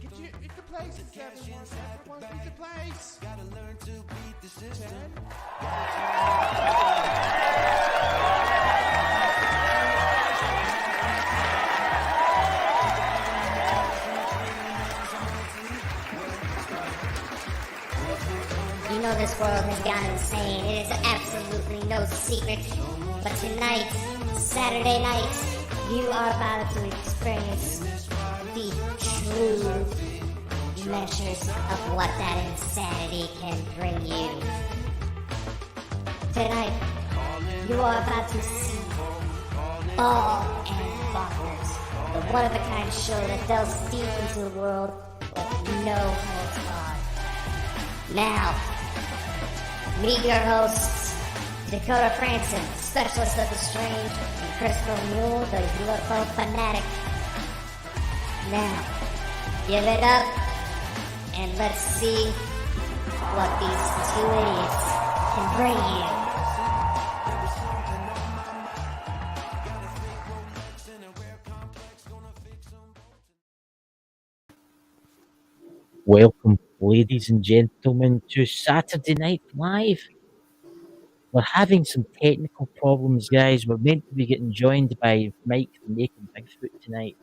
Get you into place, everyone into place. Gotta learn to beat the system. You know this world has gone insane. It is absolutely no secret. But tonight, Saturday night, you are about to experience the true measures of what that insanity can bring you. Tonight, you are about to see Ball and Bonkers, the one-of-a-kind show that delves deep into the world with no holds barred. Now, meet your hosts, Dakota Franson, specialist of the strange, and Christopher Mule, the UFO fanatic. Now, give it up, and let's see what these two idiots can bring you. Welcome, ladies and gentlemen, to Saturday Night Live. We're having some technical problems, guys. We're meant to be getting joined by Mike the Naked Bigfoot tonight,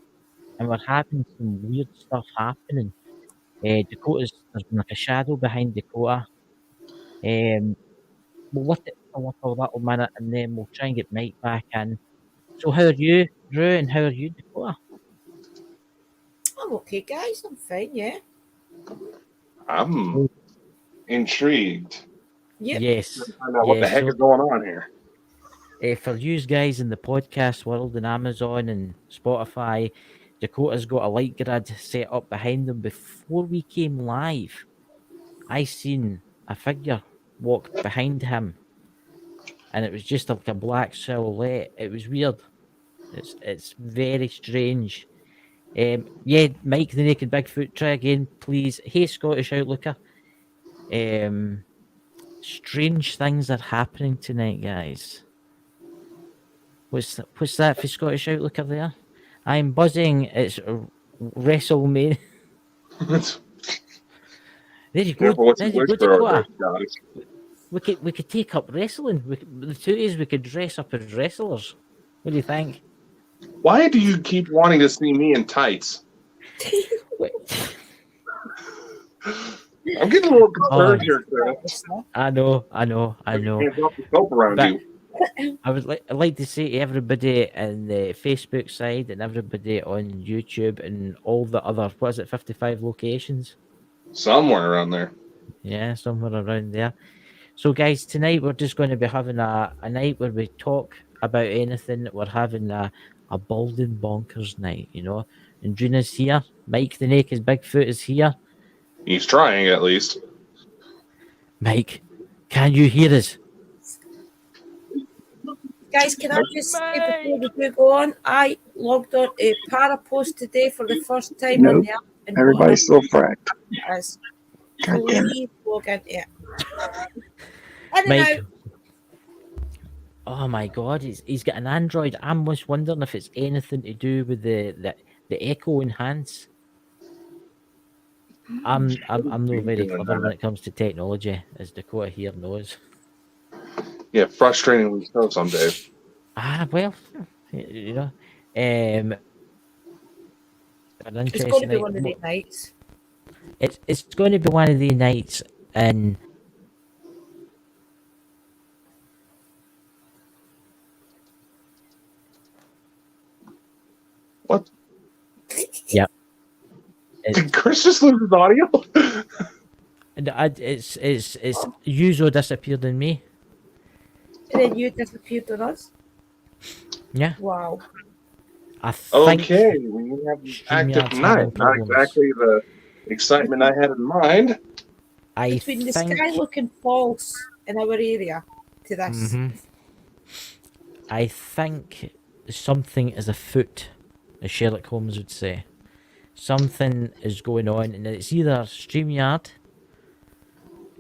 and we're having some weird stuff happening. There's been like a shadow behind Dakota. We'll let it for a little minute, and then we'll try and get Mike back in. So, how are you, Drew, and how are you, Dakota? I'm okay, guys. I'm fine, yeah. I'm intrigued. Yep. Yes. I don't know what the heck is going on here. For you guys in the podcast world and Amazon and Spotify, Dakota's got a light grid set up behind him. Before we came live, I seen a figure walk behind him, and it was just like a black silhouette. It was weird. It's very strange. Yeah, Mike the Naked Bigfoot, try again, please. Hey, Scottish Outlooker. Strange things are happening tonight, guys. What's that for Scottish Outlooker there? I'm buzzing. It's WrestleMania. There you go. There you go, Dakota. We could take up wrestling. The two is we could dress up as wrestlers. What do you think? Why do you keep wanting to see me in tights? I'm getting a little concerned here, Chris. I know. Hands off the soap around But you. I'd like to say to everybody in the Facebook side and everybody on YouTube and all the other, 55 locations? Somewhere around there. Yeah, somewhere around there. So, guys, tonight we're just going to be having a night where we talk about anything. We're having a Balding Bonkers night, you know. And Drina's here. Mike the Naked Bigfoot is here. He's trying, at least. Mike, can you hear us? Guys, can I just say before we do go on, I logged on a Parapost today for the first time on the app. And everybody's still fracked. As God damn it. please log in, yeah. Mike. Oh my God, he's got an Android. I'm just wondering if it's anything to do with the Echo Enhance. I'm not very clever when it comes to technology, as Dakota here knows. Yeah, frustratingly so some days. Well, you know, it's going to be one of the nights. It's going to be one of the nights, and what? Yep. Did Chris just lose his audio? It's Yuzo disappeared in me. And then you disappeared on us? Yeah. Wow. I think okay, we have an active night. Not exactly the excitement I had in mind. Between the sky looking false in our area to this. Mm-hmm. I think something is afoot, as Sherlock Holmes would say. Something is going on, and it's either StreamYard.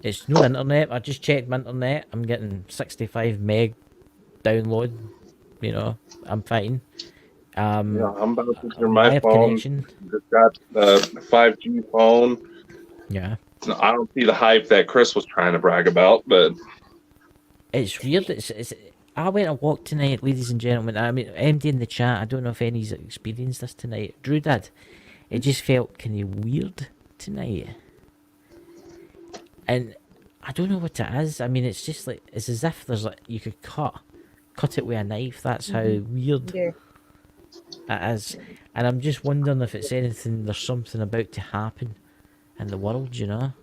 It's no internet. I just checked my internet. I'm getting 65 meg download. You know, I'm fine. Yeah, I'm about to enter I my have phone. connection. Just got the 5G phone. Yeah. I don't see the hype that Chris was trying to brag about, but It's weird. It's I went a walk tonight, ladies and gentlemen. I mean, MD in the chat. I don't know if any's experienced this tonight. Drew did. It just felt kind of weird tonight, and I don't know what it is. I mean, it's just like it's as if there's like you could cut it with a knife. That's how weird Yeah. it is, and I'm just wondering if it's anything. There's something about to happen in the world, you know.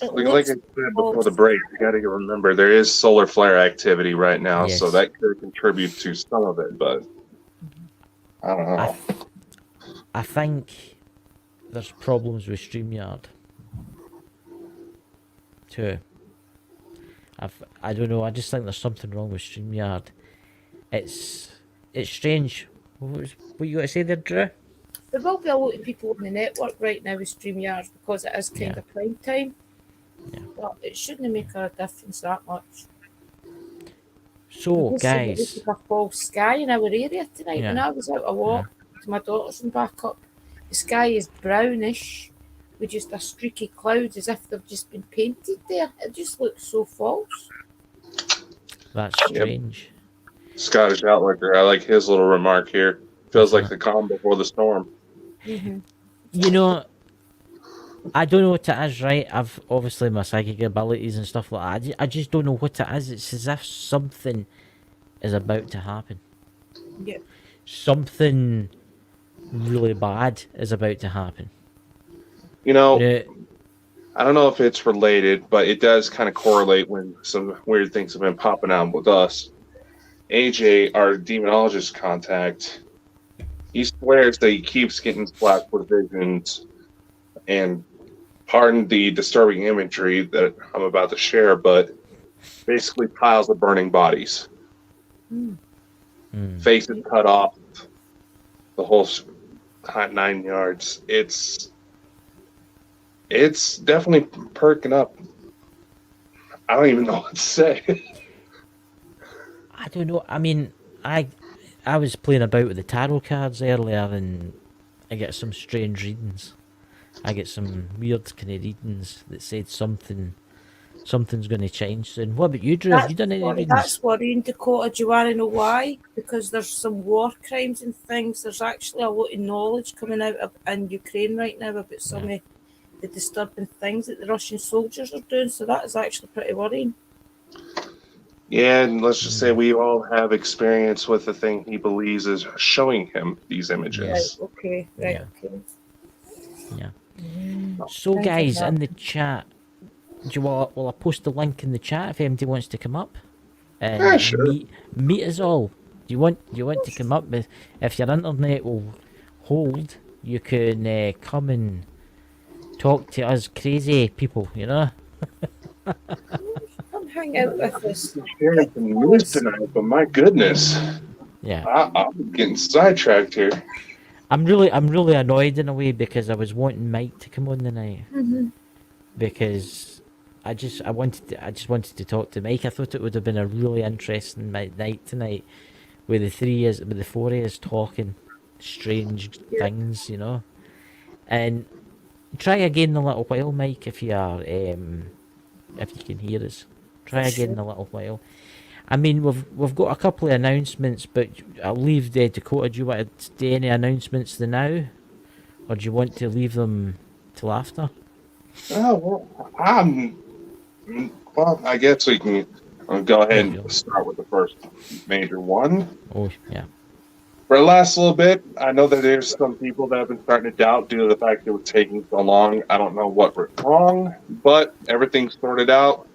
like I said before the break, you got to remember there is solar flare activity right now, so Yes. that could contribute to some of it, but I don't know. I think there's problems with StreamYard too. I don't know. I just think there's something wrong with StreamYard. It's strange. What you got to say there, Drew? There will be a lot of people on the network right now with StreamYard because it is kind of prime time. Yeah. But it shouldn't make a difference that much. So, It guys, was like a false sky in our area tonight. Yeah. When I was out a walk to my daughter's and back up, the sky is brownish with just a streaky cloud as if they've just been painted there. It just looks so false. that's strange. Scottish Outlander, I like his little remark here. Feels like the calm before the storm. You know, I don't know what it is, right? I've obviously my psychic abilities and stuff like that. I just don't know what it is. It's as if something is about to happen. Yeah. Something really bad is about to happen. You know, Now, I don't know if it's related, but it does kind of correlate when some weird things have been popping out with us. AJ, our demonologist contact, he swears that he keeps getting splashed with visions, and pardon the disturbing imagery that I'm about to share, but basically piles of burning bodies. Faces cut off, the whole 9 yards. It's definitely perking up. I don't even know what to say. I don't know. I mean, I was playing about with the tarot cards earlier, and I get some strange readings. I get some weird kind of readings that said something's going to change soon. What about you, Drew? Have you done any readings? That's worrying, Dakota. Do you want to know why? Because there's some war crimes and things. There's actually a lot of knowledge coming out in Ukraine right now about some of the disturbing things that the Russian soldiers are doing. So that is actually pretty worrying. Yeah, and let's just say we all have experience with the thing he believes is showing him these images. Right, okay, right, okay. Yeah. So, guys, in the chat, will I post the link in the chat if anybody wants to come up? Sure. Meet us all. Do you want to come up? If your internet will hold, you can come and talk to us crazy people, you know? Come hang out with us. Sharing some news tonight, but my goodness, Yeah. I'm getting sidetracked here. I'm really annoyed in a way because I was wanting Mike to come on tonight because I just wanted to talk to Mike. I thought it would have been a really interesting night tonight with the four of us talking strange things, you know. And try again in a little while, Mike, if you are if you can hear us. Try again in a little while. I mean, we've got a couple of announcements, but I'll leave Dakota. Do you want to do any announcements now, or do you want to leave them till after? Oh, well, I guess we can go ahead and start with the first major one. Oh, yeah. For the last little bit, I know that there's some people that have been starting to doubt due to the fact that it was taking so long. I don't know what went wrong, but everything's sorted out.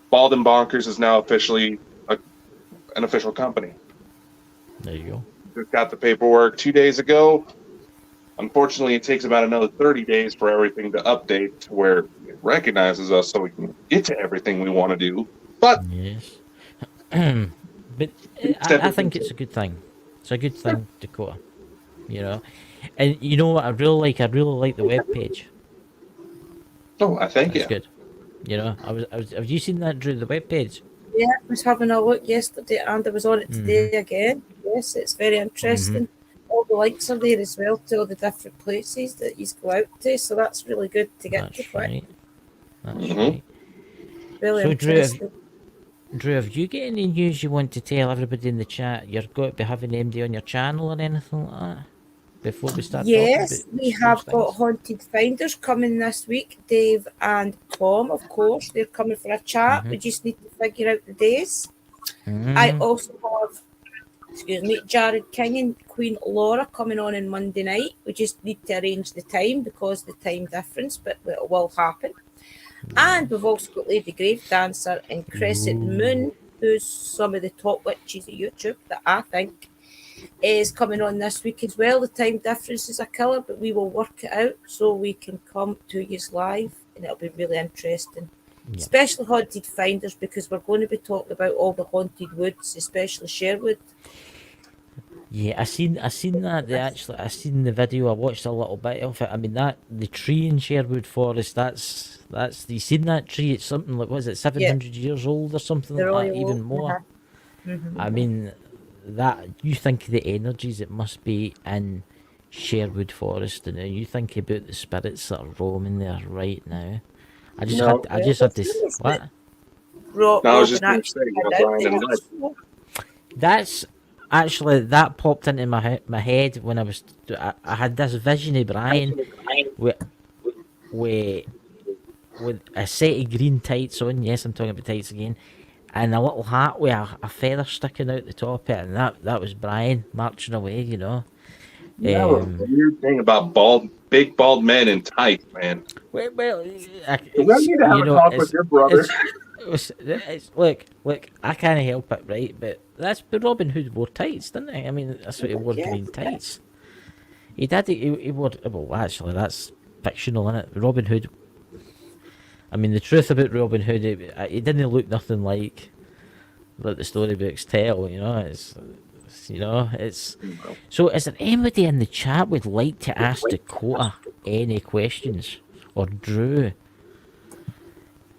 Bald and Bonkers is now officially an official company. There you go. Just got the paperwork 2 days ago. Unfortunately, it takes about another 30 days for everything to update to where it recognizes us so we can get to everything we want to do. But yes, but I think it's a good thing. It's a good thing, Dakota. You know, and you know what I really like? I really like the webpage. Oh, I think it's good. You know, I was. Have you seen that, Drew? The webpage? Yeah, I was having a look yesterday, and I was on it today again. Yeah. Yes, it's very interesting. All the links are there as well to all the different places that you go out to, so that's really good to get to That's quick. right. That's Mhm. right. Really So, Drew, interesting. Drew, have you got any news you want to tell everybody in the chat? You're going to be having MD on your channel or anything like that before we start talking Yes, about we strange have got things? Haunted Finders coming this week. Dave and Tom, of course, they're coming for a chat. We just need to figure out the days. I also have, Jared King and Queen Laura coming on Monday night. We just need to arrange the time because the time difference, but it will happen. And we've also got Lady Grave Dancer and Crescent Moon, who's some of the top witches of YouTube that I think is coming on this week as well. The time difference is a killer, but we will work it out so we can come to you live and it'll be really interesting. Yeah. Especially Haunted Finders, because we're going to be talking about all the haunted woods, especially Sherwood. Yeah, I seen that. I seen the video. I watched a little bit of it. I mean, the tree in Sherwood Forest. That's. You seen that tree? It's something like, what is it, 700 years old or something They're like that, all even old, more. I mean, that you think of the energies that must be in Sherwood Forest, and you think about the spirits that are roaming there right now. I just No. had this. What? No, I was just Robin going to say, actually Brian and Mike. That's actually that popped into my head when I had this vision of Brian with a set of green tights on. Yes, I'm talking about tights again, and a little hat with a feather sticking out the top of it, and that was Brian marching away. You know. You have a weird thing about big bald men in tights, man. Well, We need to have a talk with your brother. Look, I can't help it, right? But Robin Hood wore tights, didn't he? I mean, that's what he wore, green tights. He did. He wore. Well, actually, that's fictional, isn't it? Robin Hood. I mean, the truth about Robin Hood, he didn't look nothing like the storybooks tell. You know, it's. So, is there anybody in the chat would like to ask Dakota any questions, or Drew?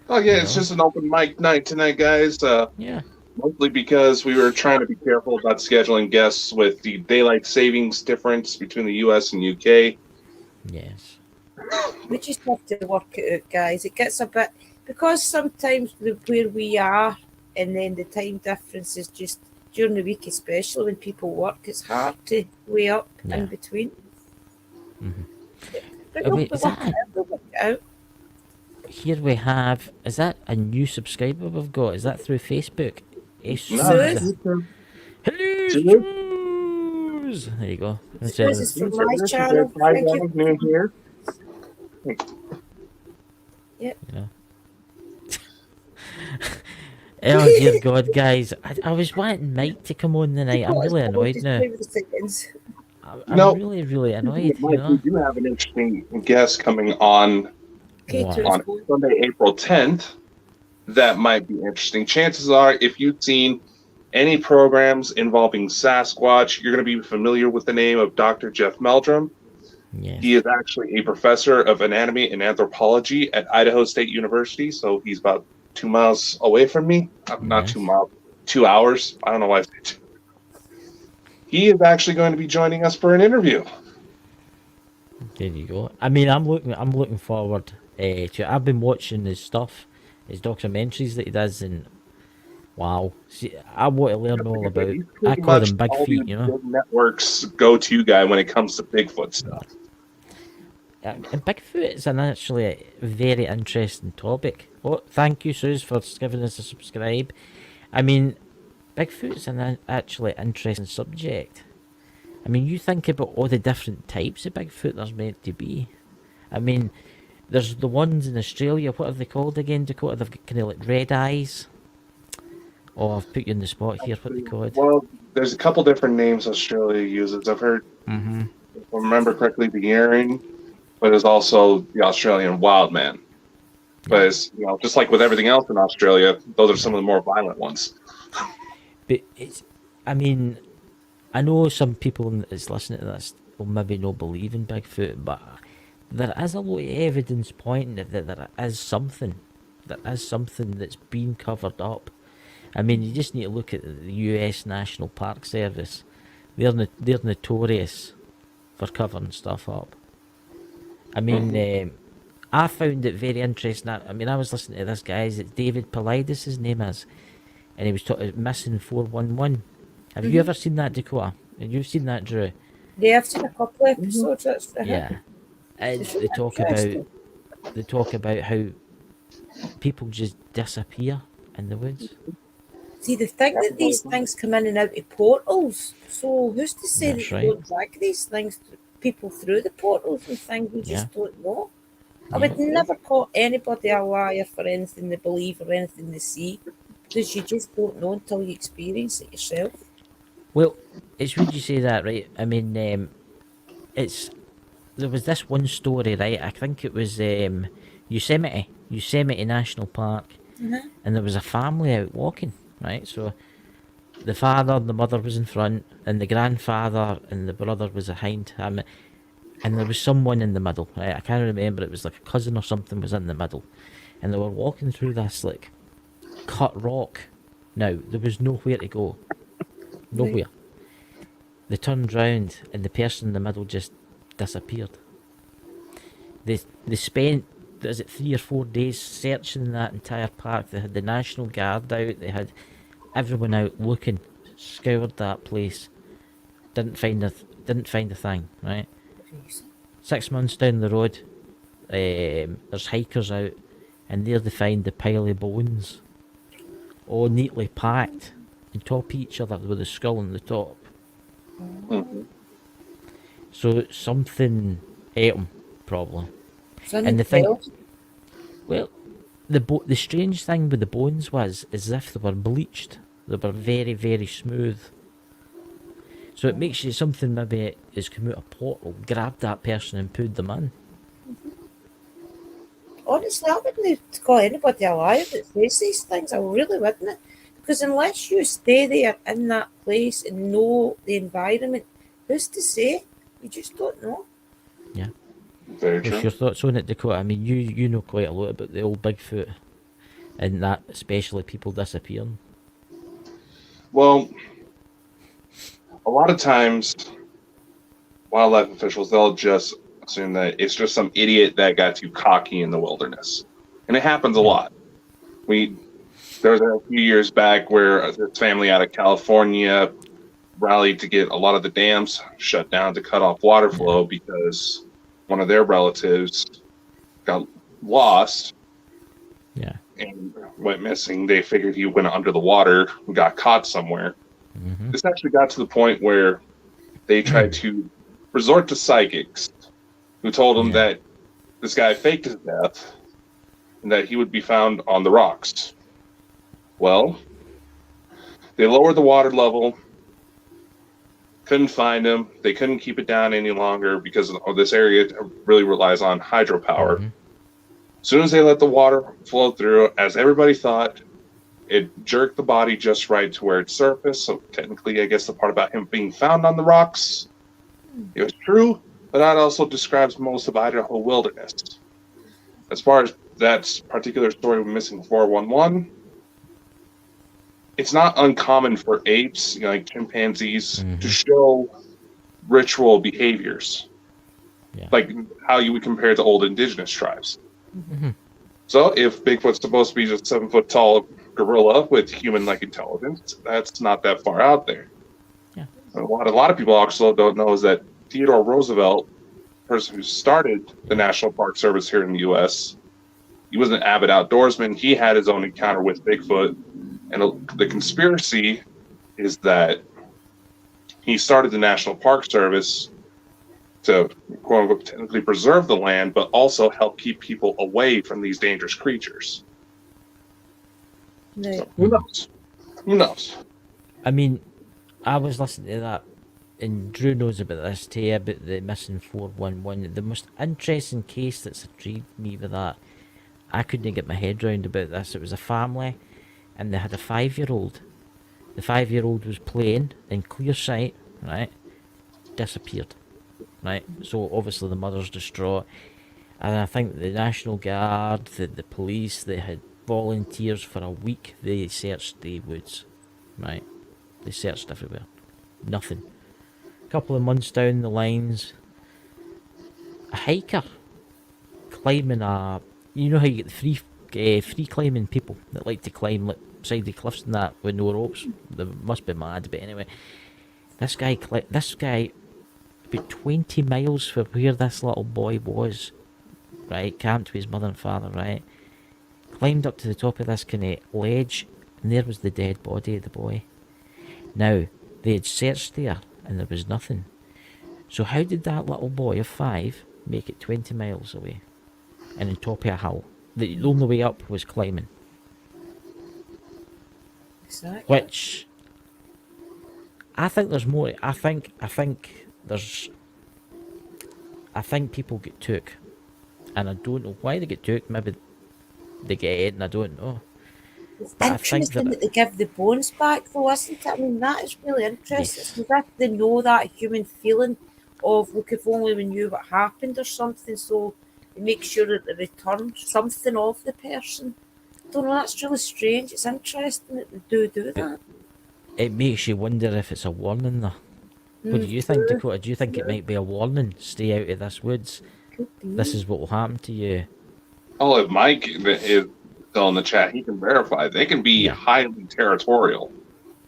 Oh yeah, it's just an open mic night tonight, guys. Yeah. Mostly because we were trying to be careful about scheduling guests with the daylight savings difference between the U.S. and UK. Yes. We just have to work it out, guys. It gets a bit, because sometimes where we are and then the time difference is just during the week, especially when people work, it's hard to weigh up in between. But I mean, we'll work it out. Here we have. Is that a new subscriber we've got? Is that through Facebook? Suze? Hello, Suze! There you go. This is from my channel. Thank you. Here. Yep. Yeah. Oh dear God, guys! I was wanting Mike to come on tonight. I'm really annoyed now. I'm really, really annoyed. Mike, we do have an interesting guest coming on Sunday, April 10th. That might be interesting. Chances are, if you've seen any programs involving Sasquatch, you're going to be familiar with the name of Dr. Jeff Meldrum. Yes. He is actually a professor of anatomy and anthropology at Idaho State University, so he's about 2 miles away from me. Not 2 miles, 2 hours. I don't know why I said 2. He is actually going to be joining us for an interview. There you go. I mean, I'm looking forward to. I've been watching his stuff, his documentaries that he does, and wow, see, I want to learn all about. I call them Big Feet, you know. Network's go-to guy when it comes to Bigfoot stuff. And Bigfoot is actually a very interesting topic. Oh, thank you, Suze, for giving us a subscribe. I mean, Bigfoot's an actually interesting subject. I mean, you think about all the different types of Bigfoot there's meant to be. I mean, there's the ones in Australia. What are they called again, Dakota? They've got kind of like red eyes. Oh, I've put you on the spot here. What are they called? Well, there's a couple different names Australia uses. I've heard, if I remember correctly, the Yering, but there's also the Australian wild man. But it's, just like with everything else in Australia, those are some of the more violent ones. But I mean, I know some people that's listening to this will maybe not believe in Bigfoot, but there is a lot of evidence pointing that there is something. There is something that's been covered up. I mean, you just need to look at the US National Park Service. they're notorious for covering stuff up. I mean, I found it very interesting. I mean, I was listening to this guy. Is it David Polides? His name is, and he was talking missing 411. Have you ever seen that, Dakota? And you've seen that, Drew? Yeah, I've seen a couple of episodes. That's Yeah. And It's they talk about interesting. how people just disappear in the woods. See, the thing that these things come in and out of portals. So who's to say That's that right. you don't drag these things, people through the portals and things? We just don't know. I would never call anybody a liar for anything they believe or anything they see, because you just don't know until you experience it yourself. Well, it's weird you say that, right? I mean, there was this one story, right? I think it was Yosemite National Park, and there was a family out walking, right? So the father and the mother was in front, and the grandfather and the brother was behind him, and there was someone in the middle, right? I can't remember, it was like a cousin or something was in the middle, and they were walking through this like cut rock. Now there was nowhere to go, nowhere. They turned round and the person in the middle just disappeared. They spent, is it 3 or 4 days searching that entire park. They had the National Guard out, they had everyone out looking, scoured that place, didn't find a thing, right? 6 months down the road, there's hikers out, and there they find the pile of bones, all neatly packed on top of each other with the skull on the top. So something ate them, probably. And the thing, well, the strange thing with the bones was, as if they were bleached. They were very, very smooth. So it makes you something maybe has come out a portal, grabbed that person and pulled them in. Honestly, I wouldn't call anybody a liar that says these things. I really wouldn't. Because unless you stay there in that place and know the environment, who's to say? You just don't know. Yeah. Very What's true. your thoughts on it, Dakota? I mean, you know quite a lot about the old Bigfoot, and that, especially people disappearing. Well, a lot of times, wildlife officials, they'll just assume that it's just some idiot that got too cocky in the wilderness. And it happens a lot. There was a few years back where this family out of California rallied to get a lot of the dams shut down to cut off water flow because one of their relatives got lost Yeah. and went missing. They figured he went under the water and got caught somewhere. This actually got to the point where they tried to resort to psychics who told them that this guy faked his death and that he would be found on the rocks. Well, they lowered the water level, couldn't find him. They couldn't keep it down any longer because of this area really relies on hydropower. As soon as they let the water flow through, as everybody thought, it jerked the body just right to where it surfaced. So technically, I guess the part about him being found on the rocks, it was true, but that also describes most of Idaho wilderness. As far as that particular story of missing 411, it's not uncommon for apes, like chimpanzees, to show ritual behaviors, like how you would compare to old indigenous tribes. So if Bigfoot's supposed to be just 7 foot tall gorilla with human-like intelligence, that's not that far out there. And what a lot of people also don't know is that Theodore Roosevelt, the person who started the National Park Service here in the U.S., he was an avid outdoorsman. He had his own encounter with Bigfoot. And the conspiracy is that he started the National Park Service to, quote unquote, technically preserve the land, but also help keep people away from these dangerous creatures. So who knows? Who knows? I mean, I was listening to that, and Drew knows about this too, about the missing 411. The most interesting case that's intrigued me with that, I couldn't get my head round about this. It was a family, and they had a 5-year-old. The 5-year-old was playing in clear sight, right? Disappeared, right? So obviously the mother's distraught, and I think the National Guard, the police, they had volunteers for a week. They searched the woods, right? They searched everywhere, nothing. couple of months down the lines, a hiker climbing you know how you get the free climbing people that like to climb like side the cliffs and that with no ropes. They must be mad, but anyway, this guy about 20 miles from where this little boy was, right, camped with his mother and father, right, climbed up to the top of this kind of ledge, and there was the dead body of the boy. Now, they had searched there, and there was nothing. So how did that little boy of 5 make it 20 miles away? And on top of a hill? The only way up was climbing. Exactly. Which, I think there's more. I think people get took. And I don't know why they get took. Maybe they get it, and I don't know. It's But I think interesting that- that they give the bones back, though, isn't it? I mean, that is really interesting. Yes. It's as if they know that human feeling of, look, if only we knew what happened or something, so they make sure that they return something of the person. I don't know, that's really strange. It's interesting that they do that. It makes you wonder if it's a warning, though. What do you think, Dakota? Do you think it might be a warning? Stay out of this woods. Could be. This is what will happen to you. Oh, if Mike is still in the chat, he can verify. They can be Yeah. highly territorial.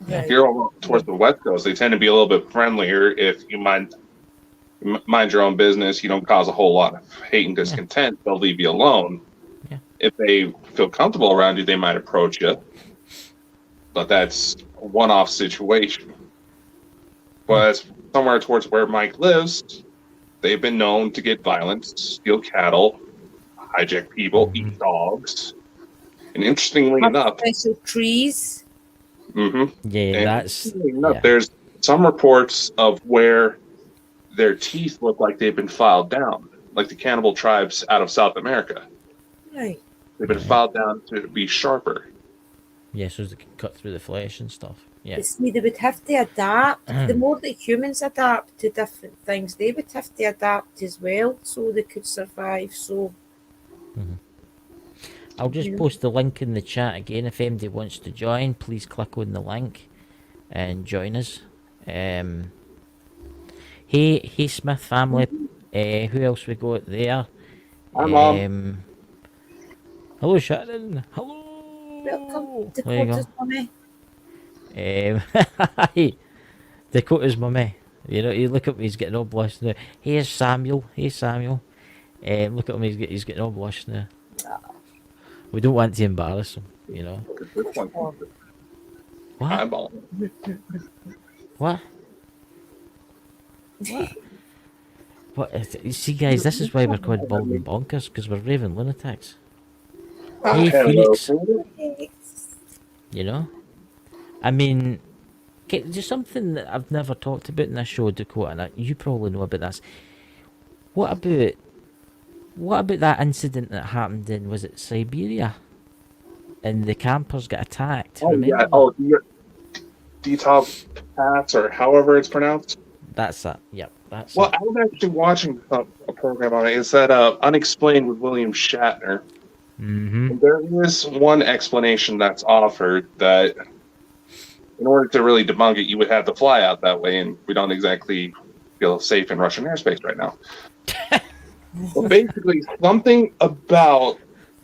Right. If you're over towards the West Coast, they tend to be a little bit friendlier if you mind your own business. You don't cause a whole lot of hate and discontent. They'll leave you alone. Yeah. If they feel comfortable around you, they might approach you. But that's a one-off situation. But as somewhere towards where Mike lives, they've been known to get violent, steal cattle, hijack people, eat dogs. And interestingly Have enough, special trees. mhm, Yeah, and that's... interestingly enough, yeah. there's some reports of where their teeth look like they've been filed down, like the cannibal tribes out of South America. Right. They've been filed down to be sharper. Yeah, so they can cut through the flesh and stuff. Yeah. You see, they would have to adapt. The more that humans adapt to different things, they would have to adapt as well so they could survive. So, I'll just post the link in the chat again. If anybody wants to join, please click on the link and join us. Hey Smith family. Who else we got there? Hi, Mom. Hello Sharon. Hello. welcome, There you go. Dakota's mummy. Hi, Dakota's mummy. You know, you look at me, he's getting all blushed now. Here's Samuel. Hey Samuel. Look at him, he's getting all blushed now. We don't want to embarrass him, you know. What? Eyeball. What? You see, guys, this is why we're called Bald and Bonkers, because we're raving lunatics. Hey, Hello. Phoenix. You know? I mean, there's something that I've never talked about in this show, Dakota, and you probably know about this. What about that incident that happened in, was it Siberia? And the campers got attacked. Oh, remember yeah. that? Oh, Detox Pass, or however it's pronounced. That's that. Yep, that's Well, it. I was actually watching a program on it. It's that Unexplained with William Shatner. Mm-hmm. And there is one explanation that's offered that in order to really debunk it, you would have to fly out that way, and we don't exactly feel safe in Russian airspace right now. But basically, something about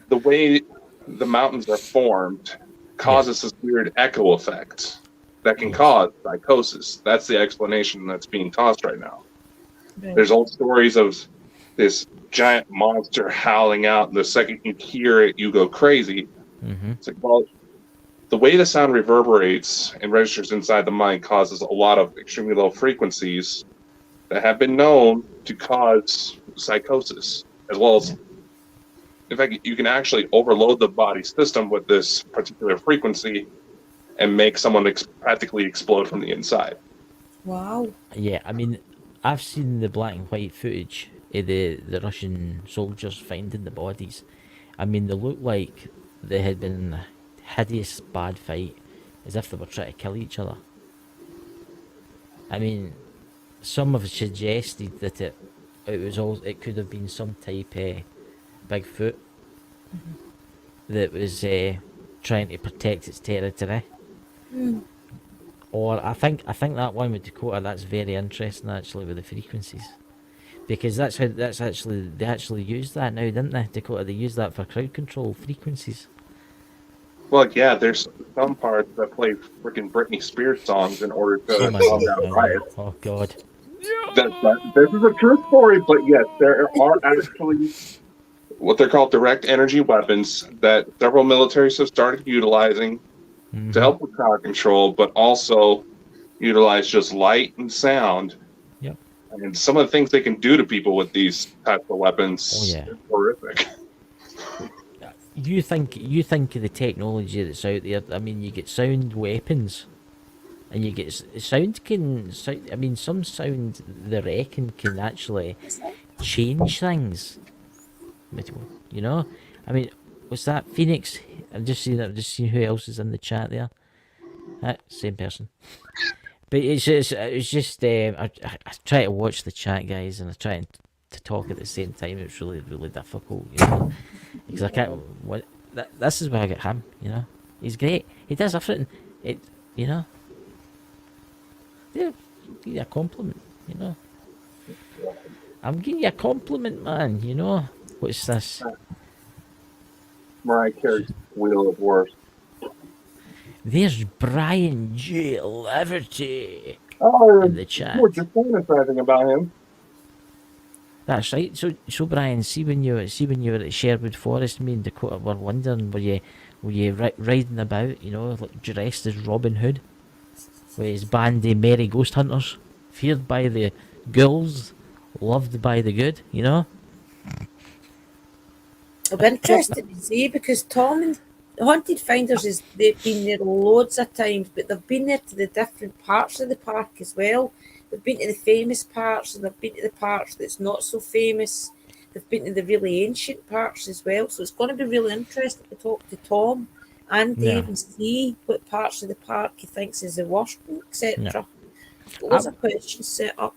the way the mountains are formed causes this weird echo effect that can cause psychosis. That's the explanation that's being tossed right now. Right. There's old stories of this giant monster howling out, and the second you hear it, you go crazy. Mm-hmm. It's like, well, the way the sound reverberates and registers inside the mind causes a lot of extremely low frequencies that have been known to cause psychosis, as well as, in fact, you can actually overload the body system with this particular frequency and make someone practically explode from the inside. Wow. Yeah, I mean, I've seen the black and white footage of the Russian soldiers finding the bodies. I mean, they look like they had been in a hideous bad fight, as if they were trying to kill each other. I mean, some have suggested that it could have been some type of Bigfoot that was trying to protect its territory. Or I think that one with Dakota, that's very interesting actually with the frequencies. Because that's actually they actually use that now, didn't they? Dakota, they use that for crowd control frequencies. Well, yeah, there's some parts that play freaking Britney Spears songs in order Oh to my calm god, down I know. riots. Oh god. This is a true story, but yes, there are actually what they're called direct energy weapons that several militaries have started utilizing to help with crowd control, but also utilize just light and sound. Yep. And some of the things they can do to people with these types of weapons Oh yeah. is horrific. You think of the technology that's out there. I mean, you get sound weapons, and you get sound can. I mean, some sound they reckon can actually change things. You know, I mean, was that Phoenix? I'm just seeing that. Just seeing who else is in the chat there. Same person. But it's just I try to watch the chat, guys, and I try to talk at the same time. It's really difficult, you know, because I can't. This is why I get him. You know, he's great. He does everything. You know. Yeah, give you a compliment. You know. I'm giving you a compliment, man. You know. What's this? Mariah Carey's Wheel of Worth. There's Brian J. Leverty Oh, in the chat. we're just fantasizing about him. That's right. So Brian, see when you were at Sherwood Forest, me and Dakota were wondering, were you riding about, you know, like dressed as Robin Hood, with his band of merry ghost hunters, feared by the ghouls, loved by the good, you know? I'll be interested to see because Tom and Haunted Finders they've been there loads of times, but they've been there to the different parts of the park as well. They've been to the famous parts and they've been to the parts that's not so famous. They've been to the really ancient parts as well. So it's going to be really interesting to talk to Tom and Dave and see what parts of the park he thinks is the worst, etc. Loads of questions set up.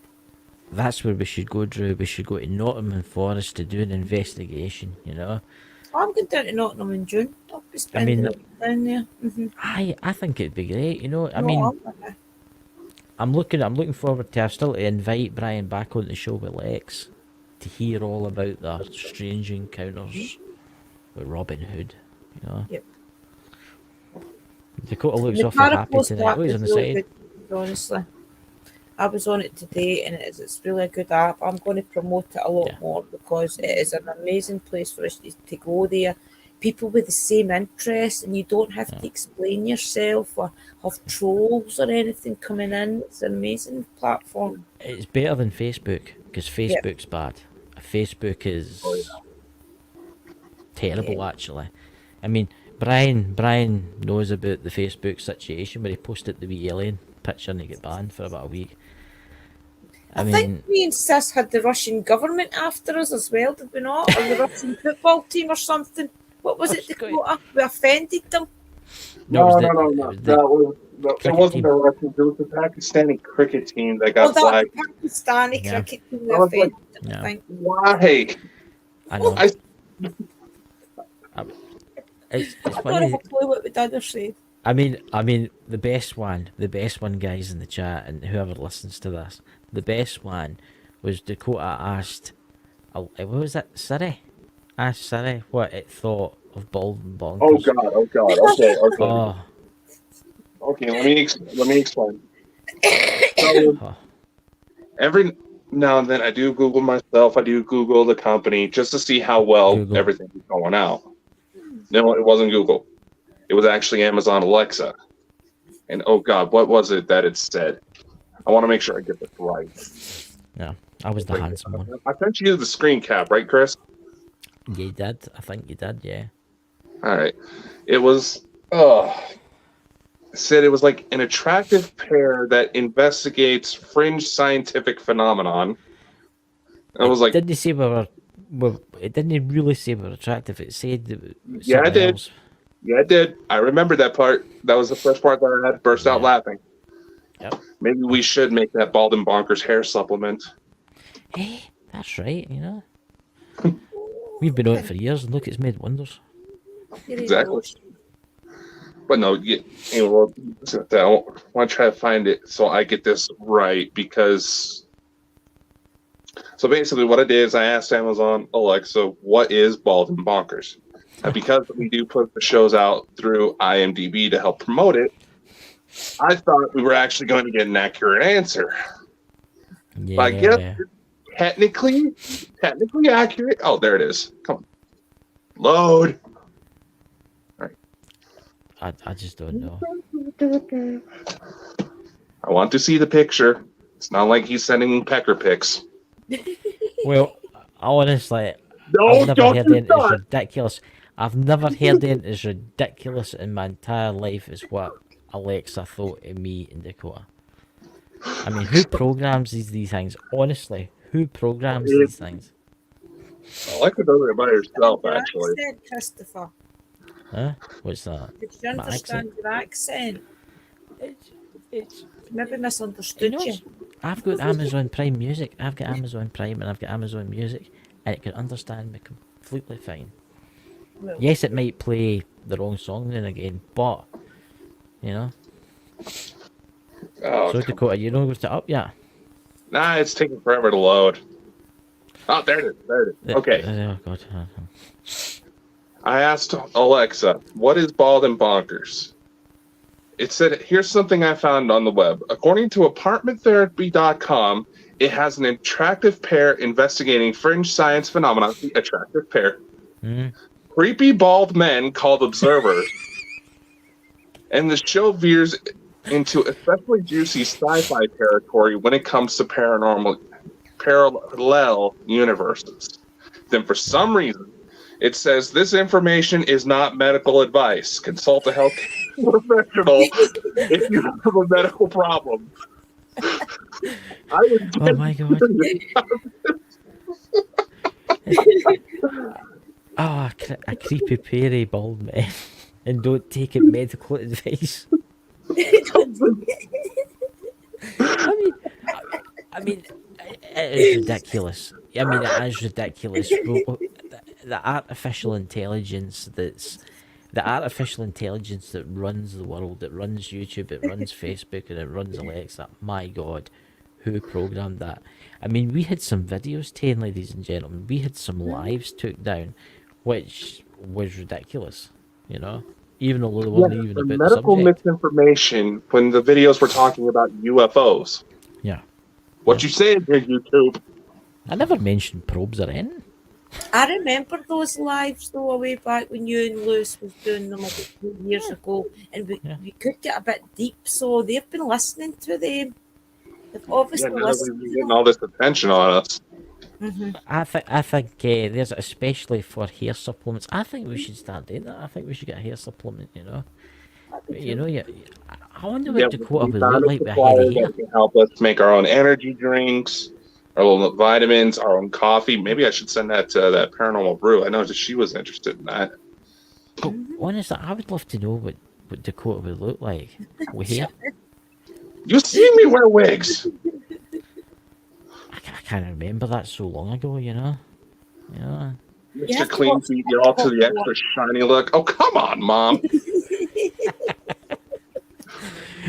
That's where we should go, Drew. We should go to Nottingham Forest to do an investigation, you know? I'm going down to Nottingham in June. I'll be spending it down there. I think it'd be great, you know? I mean, I'm looking forward to. I've still to invite Brian back on the show with Lex to hear all about their strange encounters with Robin Hood. You know. Yep. Dakota looks awfully happy tonight. Oh, he's on the side. Honestly, I was on it today, and it's really a good app. I'm going to promote it a lot more because it is an amazing place for us to go there. People with the same interests, and you don't have to explain yourself or have trolls or anything coming in. It's an amazing platform. It's better than Facebook because Facebook's bad. Facebook is terrible, actually. I mean, Brian knows about the Facebook situation where he posted the wee alien picture and he got banned for about a week. I think me and Sis had the Russian government after us as well, did we not? Or the Russian football team or something. What was it, Dakota? We offended them? No. It wasn't the Russians. It was the Pakistani cricket team that got flagged. The Pakistani cricket team we offended them, I think. Why? I know. It's I don't have a clue what we did or said. I mean, the best one, guys in the chat, and whoever listens to this, the best one was Dakota asked, what was that, Siri? Asked Siri what it thought of Bald and Bonkers. Oh God. Okay. Okay, let me explain. So, every now and then I do Google myself. I do Google the company just to see how well everything is going out. No, it wasn't Google. It was actually Amazon Alexa. And oh God, what was it that it said? I want to make sure I get this right. Yeah, I was the handsome one. I sent you the screen cap, right, Chris? You did. I think you did, yeah. All right. It was, said it was like an attractive pair that investigates fringe scientific phenomenon. I was like, didn't you say it didn't really say we were attractive. It said yeah, I did. Else. Yeah, I did. I remember that part. That was the first part that I had burst out laughing. Yep. Maybe we should make that Bald and Bonkers hair supplement. Hey, that's right, you know. We've been on it for years, and look, it's made wonders. Exactly. But no, anyway, well, I want to try to find it so I get this right because. So basically, what I did is I asked Amazon Alexa, "What is Bald and Bonkers?" And because we do put the shows out through IMDb to help promote it, I thought we were actually going to get an accurate answer. Yeah. But I guess technically accurate. Oh, there it is. Come on, load. I just don't know. I want to see the picture. It's not like he's sending pecker pics. Well, honestly, No, I've never don't heard do anything as that. ridiculous. I've never heard anything as ridiculous in my entire life as what Alexa thought of me and Dakota. I mean, who programs these things? Honestly, who programs these things? Alexa does it by herself, Your actually. accent, Christopher. Huh? What's that? Did you My understand your accent? It's Maybe you misunderstood know, you. I've got Amazon Prime Music. I've got Amazon Prime and I've got Amazon Music, and it can understand me completely fine. Well, Yes, it might play the wrong song then again, but you know. Oh, So Dakota, you know what's it up yet? nah, it's taking forever to load. Oh, there it is. There it is. Okay. Oh God. I asked Alexa, what is Bald and Bonkers? It said, here's something I found on the web. According to apartmenttherapy.com, it has an attractive pair investigating fringe science phenomena. The attractive pair. Creepy bald men called observers. And the show veers into especially juicy sci-fi territory when it comes to parallel universes. Then for some reason, it says this information is not medical advice. Consult a health professional if you have a medical problem. Oh my God. Oh, a creepy pairy bald man, and don't take it medical advice. I mean, it is ridiculous. I mean, it is ridiculous. The artificial intelligence that runs the world, that runs YouTube, it runs Facebook, and it runs Alexa. My God, who programmed that? I mean, we had some videos taken, ladies and gentlemen. We had some lives took down, which was ridiculous. You know, even though they weren't even the about the medical subject. misinformation when the videos were talking about UFOs. Yeah. What you saying here, YouTube? I never mentioned probes or anything. I remember those lives though way back when you and Lewis was doing them about 2 years ago, and we could get a bit deep. So they've been listening to them. They've obviously Yeah, now that listened we've been to getting them. all this attention on us. I think there's especially for hair supplements. I think we should start doing that. I think we should get a hair supplement. You know, I wonder what Dakota would look like with heavy hair. That can help us make our own energy drinks, our own vitamins, our own coffee. Maybe I should send that to that Paranormal Brew. I know that she was interested in that. But honestly, I would love to know what Dakota would look like with hair. You see me wear wigs. I can't remember that so long ago. You know. Mr. Clean Feet, you're all to the extra shiny look. Oh, come on, Mom.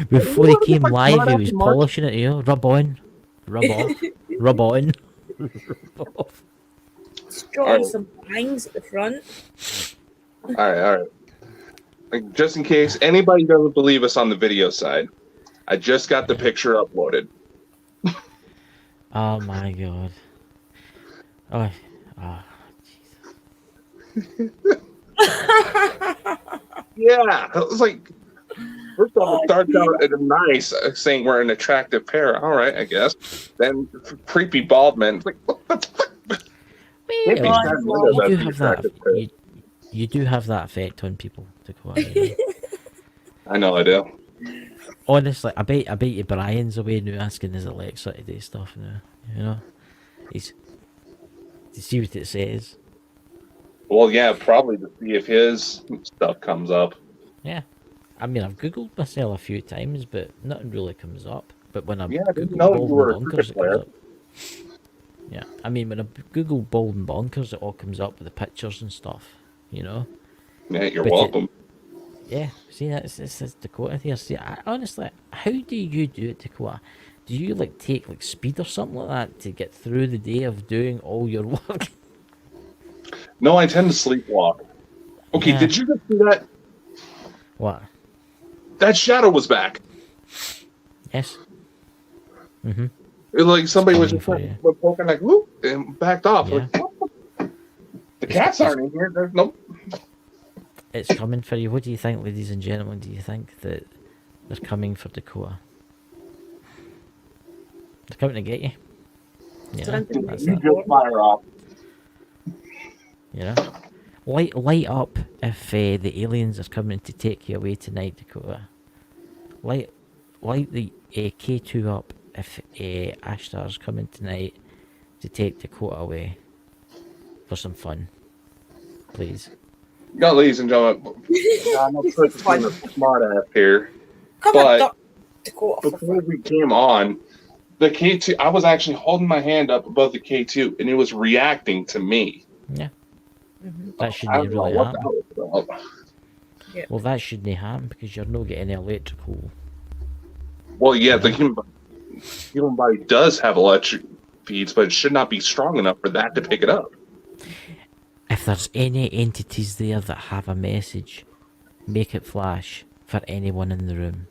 Before he came live, he was polishing it. You know, rub on, rub off, rub on. Rub off. Drawing some bangs at the front. All right. Like, just in case anybody doesn't believe us on the video side, I just got the picture uploaded. Oh my God. Oh, Jesus. Yeah, it was like, first of all, it starts out at a nice, saying we're an attractive pair. All right, I guess. Then creepy bald men. Like, what the fuck? Can't be sad windows You as do an have that. attractive pair. You do have that effect on people, Dakota. You know? I know I do. Honestly, I bet you Brian's away now asking his Alexa to do stuff now. You know, he's to see what it says. Well, yeah, probably to see if his stuff comes up. Yeah, I mean, I've googled myself a few times, but nothing really comes up. But when I Yeah, I didn't Google know you bald were a and bonkers, cricket it comes player. up. Yeah, I mean, when I Google bald and bonkers, it all comes up with the pictures and stuff. You know. Yeah, you're But welcome. Yeah, see, that's Dakota here. See, honestly, how do you do it, Dakota? Do you like take like speed or something like that to get through the day of doing all your work? No, I tend to sleepwalk. Okay, Yeah. did you just see that? What? That shadow was back. Yes. Mm-hmm. It, like somebody was coming just for you. poking like whoop and backed off. Yeah. Like what? The It's, cats it's aren't in here. There's no. it's coming for you. What do you think, ladies and gentlemen? Do you think that they're coming for Dakota? They're coming to get you. Yeah, Something that's You it. just fire off. Yeah. Light up if the aliens are coming to take you away tonight, Dakota. Light the K2 up if Ashtar's coming tonight to take Dakota away for some fun. Please. Yeah, ladies and gentlemen, I'm not sure if I'm a smart ass here, Come but on, Dakota. For before we came on, the K2, I was actually holding my hand up above the K2, and it was reacting to me. Yeah. Mm-hmm. That I shouldn't don't know really what happen. that was about. Well, that shouldn't happen because you're not getting electrical. Well, yeah, Yeah. the human body does have electric feeds, but it should not be strong enough for that to pick it up. If there's any entities there that have a message, make it flash for anyone in the room.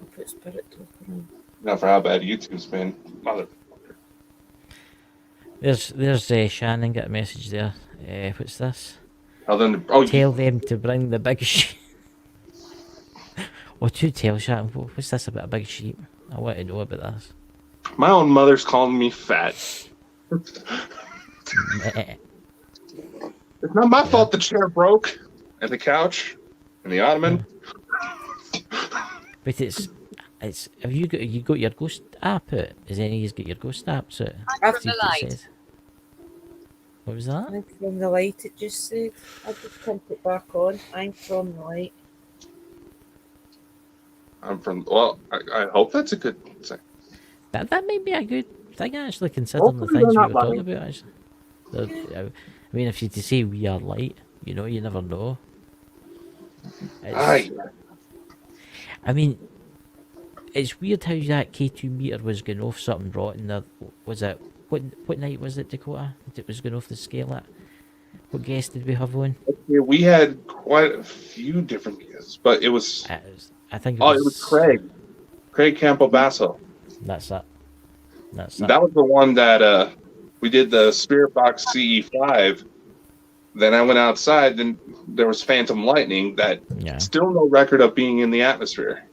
I'll put spirit talker on. Not for how bad YouTube's been. Mother. There's Shannon got a message there. What's this? Tell them to, oh, Tell them to bring the big sheep. What you tell Shannon? What's this about a big sheep? I want to know about this. my own mother's calling me fat. Meh. It's not my fault the chair broke, and the couch, and the ottoman. But it's have you got your ghost app out? Has any of you got your ghost apps out? I'm See from what it says. What was that? I'm from the light, it just said. I just pumped it back on. I'm from the light. I'm from. Well, I hope that's a good thing. That might be a good thing actually, considering the Hopefully things we they're were not talking lying. about. Actually, I mean, if you to say we are light, you know, you never know. Aye. I mean, it's weird how that K2 meter was going off something rotten. There was it. What night was it, Dakota? It was going off the scale at. What guest did we have on? Yeah, we had quite a few different guests, but it was. I think it Oh, was. it was Craig. Craig Campobasso. That's it. That's it. That was the one that we did the Spirit Box CE5. Then I went outside, then there was Phantom Lightning that Yeah. still no record of being in the atmosphere.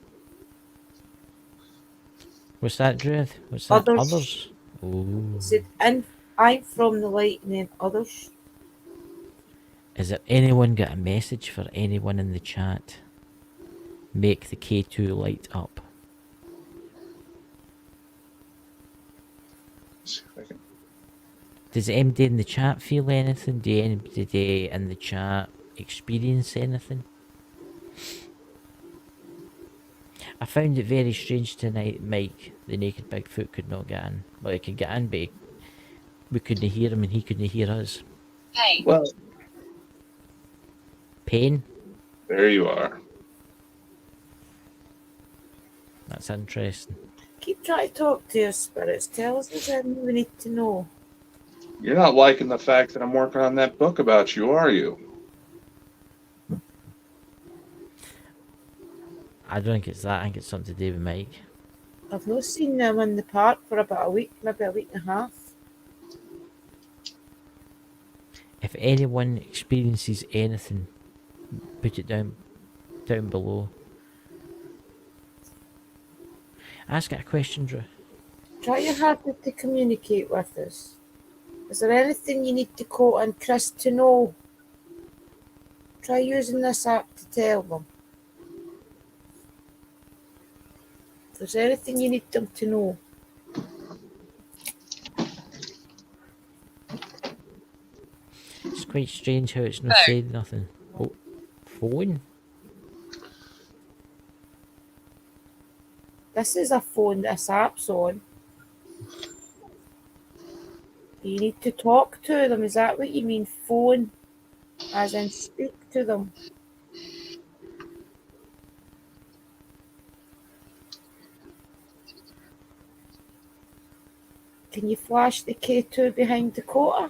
What's that, Druid? What's that? Others. Others? Ooh. It said, I'm from the light, and then others. Is there anyone got a message for anyone in the chat? Make the K2 light up. Let's see if I can- Does anybody in the chat feel anything? Do anybody in the chat experience anything? I found it very strange tonight, Mike, the naked Bigfoot could not get in. Well, he could get in, but we couldn't hear him and he couldn't hear us. Hey. Well, Pain? there you are. That's interesting. Keep trying to talk to your spirits. Tell us anything we need to know. You're not liking the fact that I'm working on that book about you, are you? I don't think it's that, I think it's something to do with Mike. I've not seen them in the park for about a week, maybe a week and a half. If anyone experiences anything, put it down below. Ask it a question, Drew. Try your hardest to communicate with us. Is there anything you need Dakota and Chris to know? Try using this app to tell them. If there's anything you need them to know. It's quite strange how it's not saying nothing. Oh, phone? This is a phone this app's on. You need to talk to them. Is that what you mean? Phone, as in speak to them. Can you flash the K2 behind Dakota?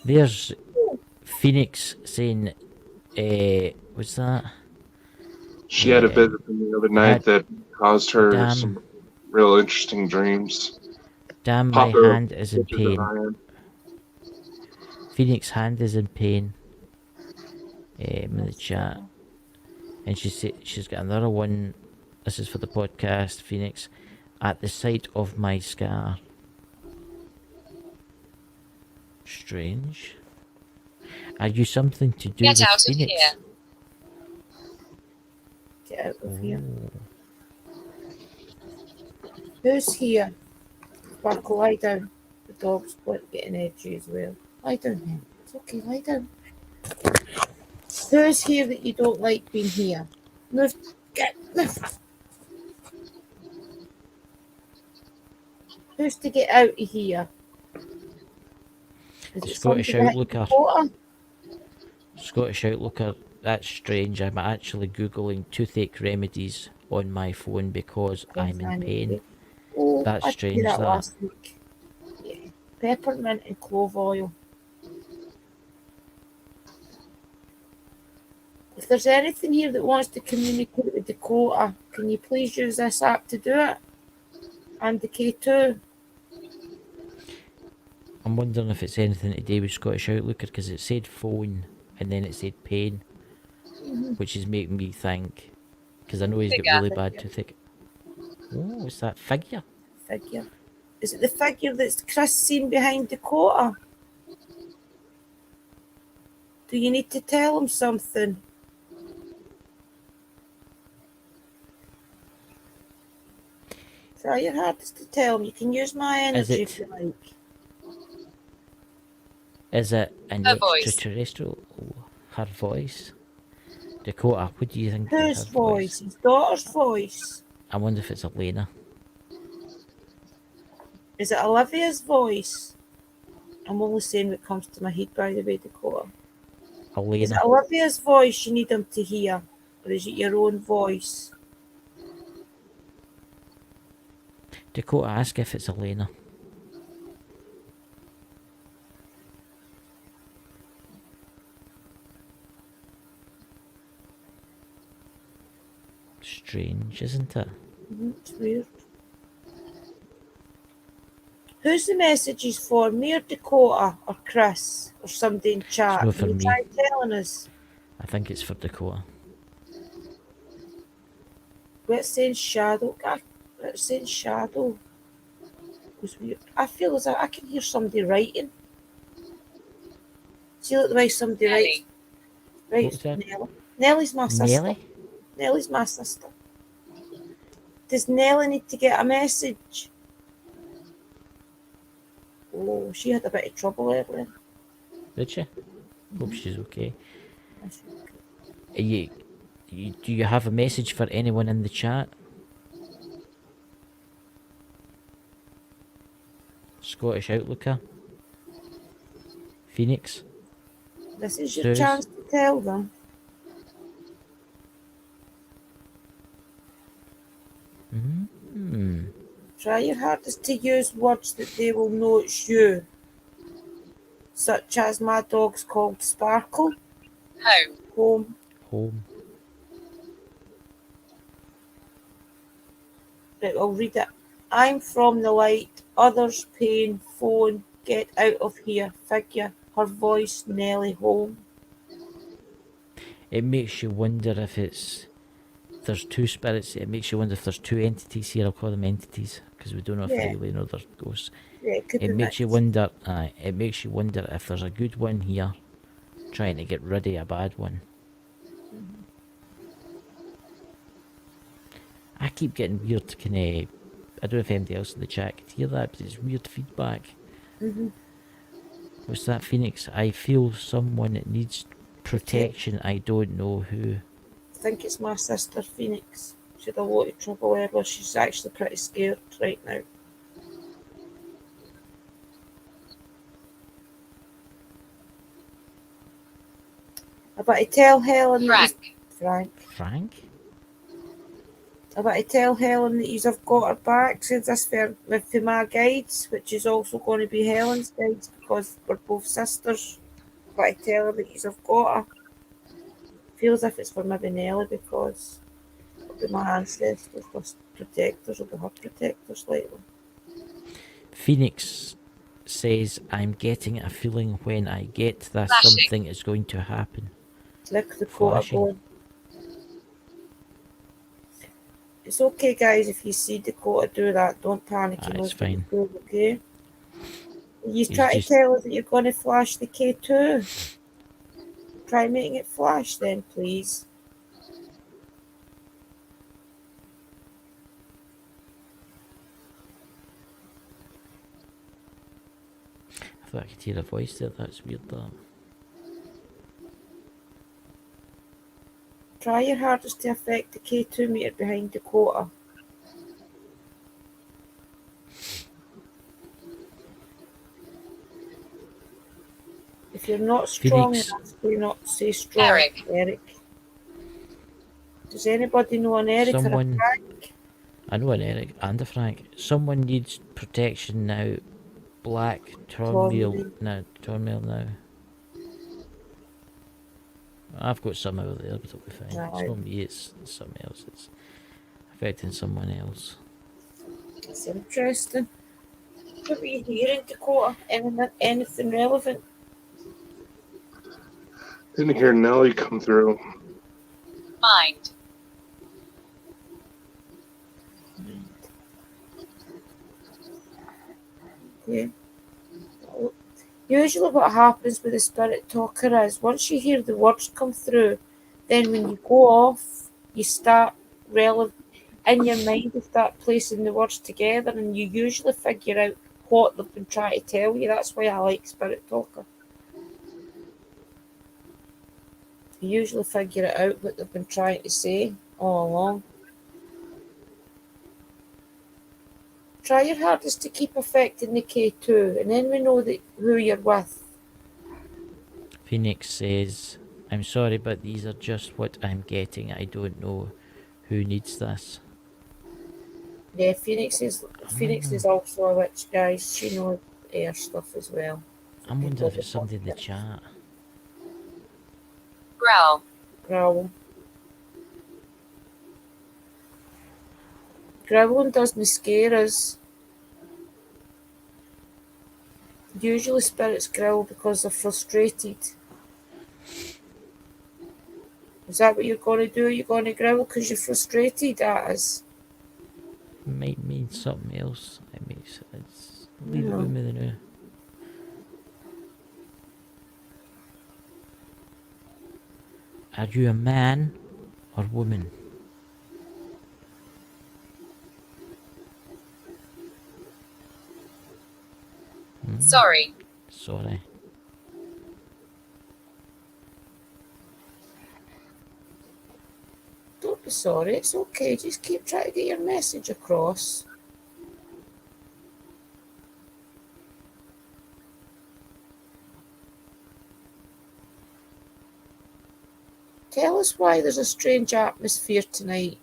There's Phoenix saying, what's that? She had a visit from the other night that caused her damn. some real interesting dreams. Damn, my Pop her hand is in pictures of pain. Ryan. Phoenix hand is in pain. In the chat. And she's got another one. This is for the podcast, Phoenix. At the sight of my scar. Strange. Are you something to do Get with out of Phoenix? here. Get out of here. Oh. Who's here? Sparkle, lie down. The dog's getting edgy as well. Lie down then. It's okay, lie down. Who's here that you don't like being here? Move. Move. Who's to get out of here? Is it Scottish somebody behind Outlooker. Dakota? Scottish Outlooker. That's strange. I'm actually Googling toothache remedies on my phone because I'm in pain. Oh, That's I strange, did that that. last week. Yeah. Peppermint and clove oil. If there's anything here that wants to communicate with Dakota, can you please use this app to do it? And the K2. I'm wondering if it's anything to do with Scottish Outlooker because it said phone and then it said pain, which is making me think, because I know he's got Figure. really bad toothache. Oh, what's that figure? Figure. Is it the figure that's Chris seen behind Dakota? Do you need to tell him something? Try your hardest to tell him. You can use my energy if you like. Is it an Her voice. extraterrestrial? Oh, her voice? Dakota, what do you think? Whose her voice? His daughter's voice. I wonder if it's Elena. Is it Olivia's voice? I'm only saying what comes to my head, by the way, Dakota. Is it Elena. Olivia's voice you need him to hear? Or is it your own voice? Dakota, ask if it's Elena. Strange, isn't it? It's weird. Who's the messages for? Me or Dakota or Chris or somebody in chat? not for Can you me. try telling us? I think it's for Dakota. What's saying shadow? What's saying shadow? It was weird. I feel as I can hear somebody writing. See like the way somebody Nelly. writes. What's that? Nelly. Nelly's my sister. Nelly? Nelly's my sister. Does Nelly need to get a message? Oh, she had a bit of trouble earlier. Did she? Hope she's okay. Do you have a message for anyone in the chat? Scottish Outlooker? Phoenix? This is your Suze? chance to tell them. Mm. Try your hardest to use words that they will know it's you. Such as my dog's called Sparkle. Home. Home. Home. Right, I'll read it. I'm from the light, others pain, phone, get out of here, figure, her voice, Nelly, home. It makes you wonder if there's two spirits. It makes you wonder if there's two entities here. I'll call them entities because we don't know if Yeah. they really know they're ghosts. Yeah, it could be It makes you mixed. wonder. It makes you wonder if there's a good one here, trying to get rid of a bad one. I keep getting weird. I don't know if anybody else in the chat could hear that, but it's weird feedback. What's that, Phoenix? I feel someone that needs protection. I don't know who. I think it's my sister Phoenix. She had a lot of trouble earlier. She's actually pretty scared right now. I better tell Helen that Frank. I better tell Helen that you've got her back. Says this for my guides, which is also going to be Helen's guides because we're both sisters. I better tell her that you've got her. Feels if it's for maybe Nelly because it'll be my ancestors, my protectors, will be her protectors lately. Phoenix says, I'm getting a feeling when I get this, something is going to happen. Look, Dakota Flashing. going. It's okay, guys, if you see Dakota do that, don't panic. Ah, He it's knows what fine. he's doing, okay? You He's try just- to tell us that you're going to flash the K2. Try making it flash then, please. I thought I could hear a voice there. That's weird, that. Try your hardest to affect the K2 meter behind Dakota. If you're not strong Phoenix. enough, do not say strong, Eric. Does anybody know an Eric or a Someone- Frank? I know an Eric and a Frank. Someone needs protection now. Black turmoil now. I've got some over there, but it'll be fine. It's Right. not me, it's something else. It's affecting someone else. It's interesting. What were you hearing, Dakota? Anything relevant? Didn't hear Nelly come through. Mind. Yeah. Usually what happens with the spirit talker is once you hear the words come through, then when you go off, you start in your mind you start placing the words together and you usually figure out what they've been trying to tell you. That's why I like spirit talker. You usually figure it out what they've been trying to say all along. Try your hardest to keep affecting the K2 and then we know who you're with. Phoenix says, I'm sorry, but these are just what I'm getting. I don't know who needs this. Yeah, Phoenix is also a witch, guys. She knows air stuff as well. I'm wondering if it's somebody in the chat. Growl. Growl. Growling doesn't scare us. Usually spirits growl because they're frustrated. Is that what you're going to do? You're going to growl because you're frustrated at us? Might mean something else. It makes sense. Leave it with me now. Are you a man or woman? Sorry. Sorry. Don't be sorry, it's okay. Just keep trying to get your message across. Tell us why there's a strange atmosphere tonight.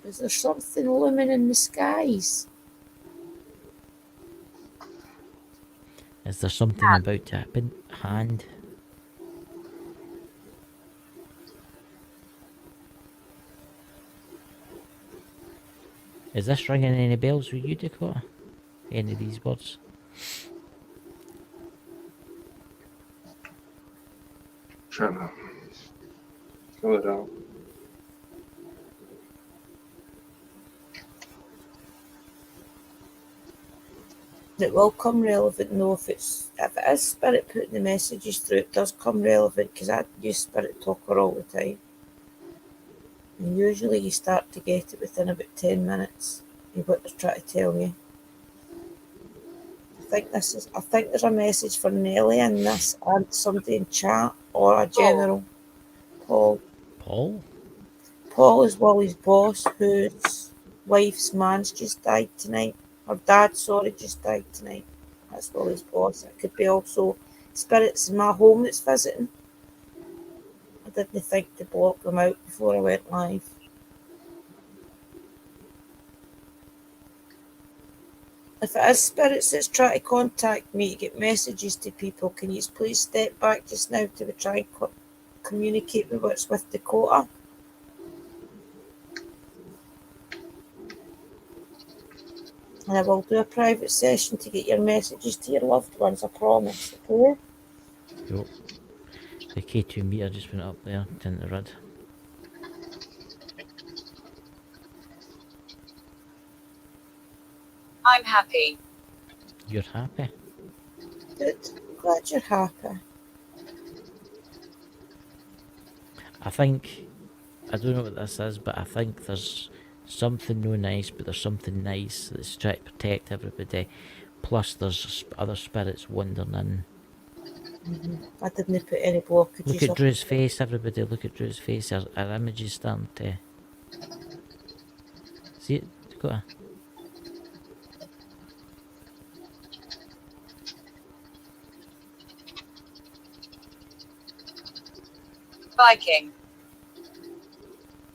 Is there something looming in the skies? Is there something about to happen? Hand? Is this ringing any bells with you, Dakota? Any of these words? Trying to fill it out. It will come relevant though if it is spirit putting the messages through, it does come relevant because I use spirit talker all the time. And usually you start to get it within about 10 minutes of what they're trying to tell you. I think there's a message for Nelly in this and somebody in chat or a general. Paul. Paul? Paul is Wally's boss, whose wife's man's just died tonight. Her dad, sorry, just died tonight. That's Wally's boss. It could be also spirits in my home that's visiting. I didn't think to block them out before I went live. If it is spirits that's trying to contact me to get messages to people, can you please step back just now to try and communicate with what's with Dakota? And I will do a private session to get your messages to your loved ones, I promise, okay? Yup. The K2 meter just went up there, into the red. I'm happy. You're happy? Good. Glad you're happy. I think, I don't know what this is, but I think there's something no nice, but there's something nice that's trying to protect everybody. Plus, there's other spirits wandering in. I didn't put any blockages Look at up. Drew's face, everybody. Look at Drew's face. Our image is starting to. See it, Dakota? Viking.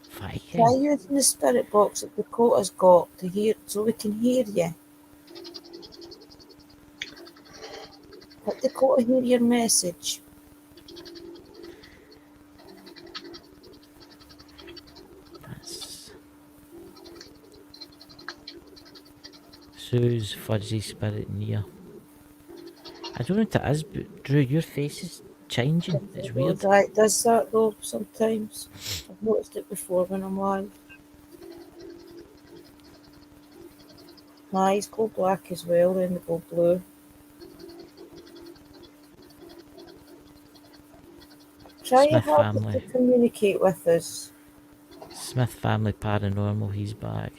Viking. Try using the spirit box that Dakota's got to hear, so we can hear you. Let Dakota hear your message. That's Sue's fuzzy spirit near. I don't know what it is, but Drew, your face is changing. It's weird. It does that though sometimes. I've noticed it before when I'm live. My eyes go black as well, then they go blue. Try your Smith hardest family. to communicate with us. Smith family paranormal, he's back.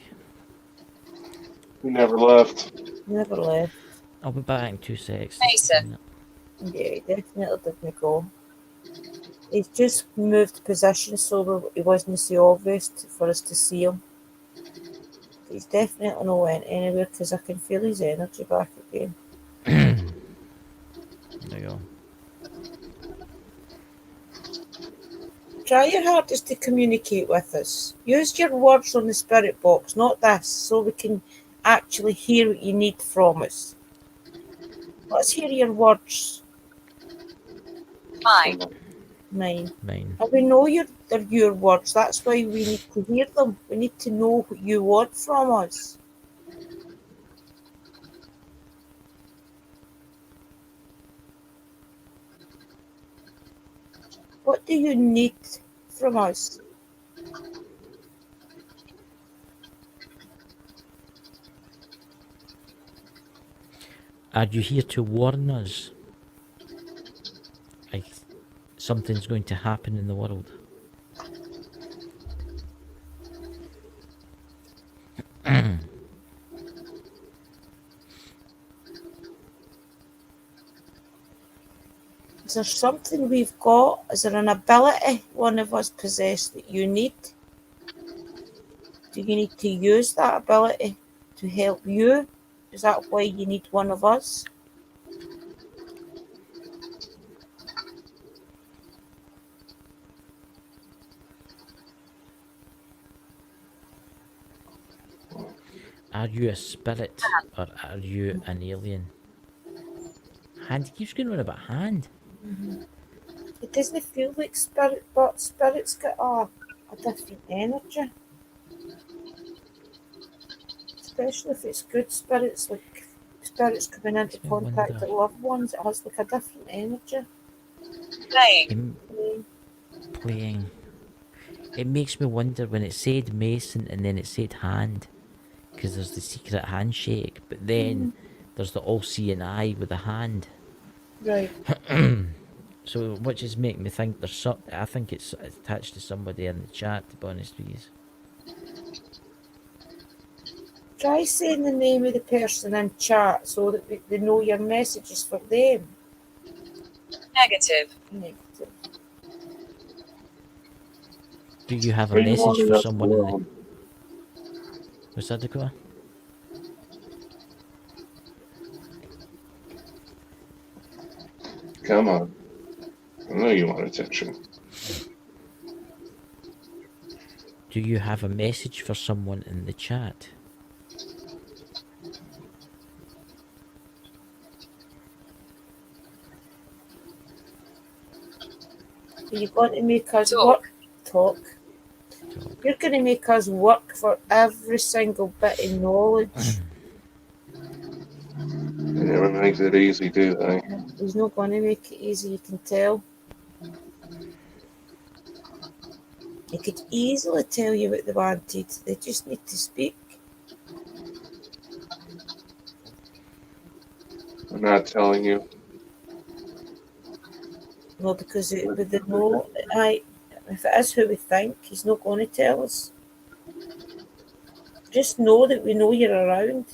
He never left. Never left. I'll be back in 2 seconds. Mason. Yeah, he definitely didn't go. He's just moved position so he wasn't so obvious for us to see him. He's definitely not went anywhere because I can feel his energy back again. There you go. Try your hardest to communicate with us. Use your words on the spirit box, not this, so we can actually hear what you need from us. Let's hear your words. Mine. Mine. Mine. And we know they're your words. That's why we need to hear them. We need to know what you want from us. What do you need from us? Are you here to warn us? Like something's going to happen in the world? Is there something we've got? Is there an ability one of us possess that you need? Do you need to use that ability to help you? Is that why you need one of us? Are you a spirit or are you an alien? Hand, he keeps going on about hand. It doesn't feel like spirit, but spirits got a different energy. Especially if it's good spirits, like spirits coming into Makes me contact wonder. with loved ones, it has like a different energy. Playing. Him playing. It makes me wonder when it said Mason and then it said hand, because there's the secret handshake, but then there's the all-seeing eye with the hand. Right. So which is making me think there's some. I think it's attached to somebody in the chat. To be honest with you. Try saying the name of the person in chat so that they know your message is for them. Negative. Negative. Do you have a Are you message wanting for us someone in the... alone? What's that, Dakota? Come on. I know you want attention. Do you have a message for someone in the chat? Are you going to make us Talk. work? Talk. Talk. You're going to make us work for every single bit of knowledge. They never make it easy, do they? He's not going to make it easy, you can tell. He could easily tell you what they wanted. They just need to speak. I'm not telling you. Well, because with the know, if it is who we think, he's not going to tell us. Just know that we know you're around.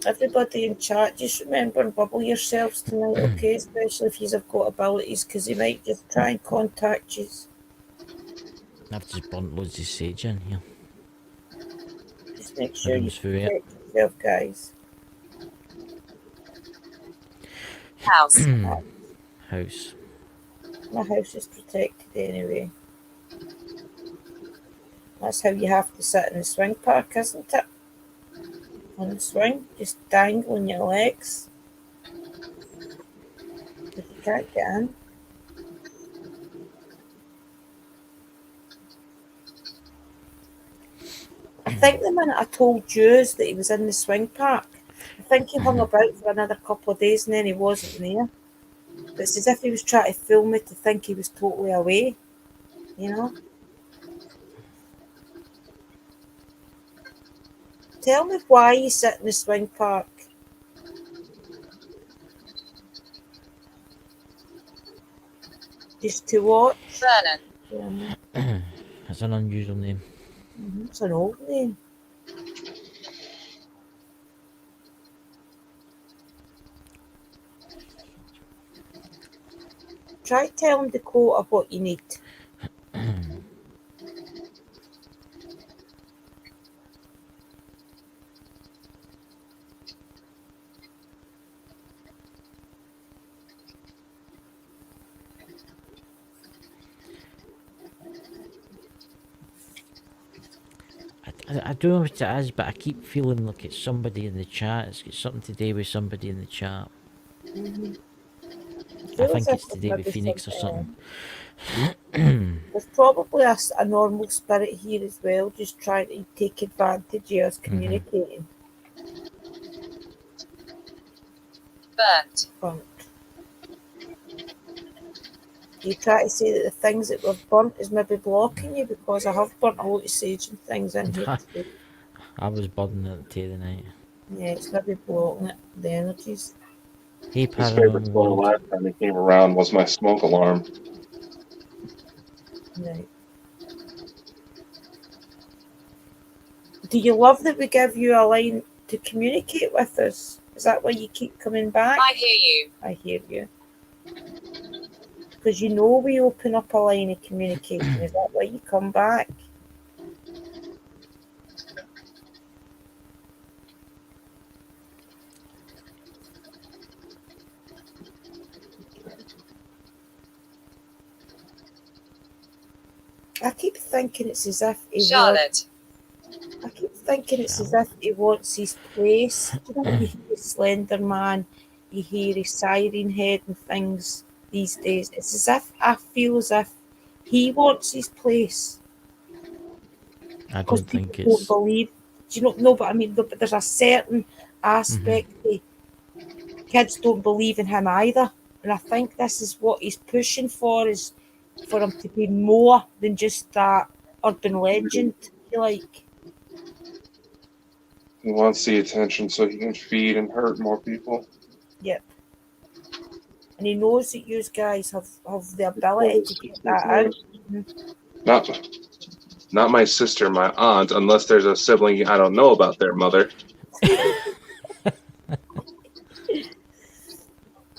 Everybody in chat, just remember and bubble yourselves tonight, okay? Especially if you've got abilities, because he might just try and contact you. I've just burnt loads of sage in here. Just make sure you Everyone's through it. protect yourself, guys. House. House. My house is protected anyway. That's how you have to sit in the swing park, isn't it? On the swing, just dangling your legs. But you can't get in. I think the minute I told Jules that he was in the swing park, I think he hung about for another couple of days and then he wasn't there. But it's as if he was trying to fool me to think he was totally away, you know? Tell me why you sit in the swing park. Just to watch? Vernon. That's an unusual name. It's an old name. Try telling Dakota what you need. I don't know what it is, but I keep feeling like it's somebody in the chat. It's got something to do with somebody in the chat. I think it's to do with Phoenix or something. There's probably a normal spirit here as well, just trying to take advantage of us communicating. Burnt. Burnt. You try to say that the things that we've burnt is maybe blocking you, because I have burnt a lot of sage and things in here today. I was burning it the other night. Yeah, it's maybe blocking it, the energies. Hey, His favorite Paranormal toy World. last time he came around was my smoke alarm. Right. Do you love that we give you a line to communicate with us? Is that why you keep coming back? I hear you. I hear you. Because you know we open up a line of communication. Is that why you come back? I keep thinking it's as if he Charlotte. I keep thinking it's as if he wants his place. Do you know, you hear Slender Man, you hear his siren head and things these days. It's as if I feel as if he wants his place. I Because don't think people it's. don't believe. Do you know? No, but I mean, but there's a certain aspect that kids don't believe in him either, and I think this is what he's pushing for, is for him to be more than just that urban legend, if you like. He wants the attention so he can feed and hurt more people. Yep. And he knows that you guys have the ability to get that out. Not Not my sister, my aunt, unless there's a sibling I don't know about their mother.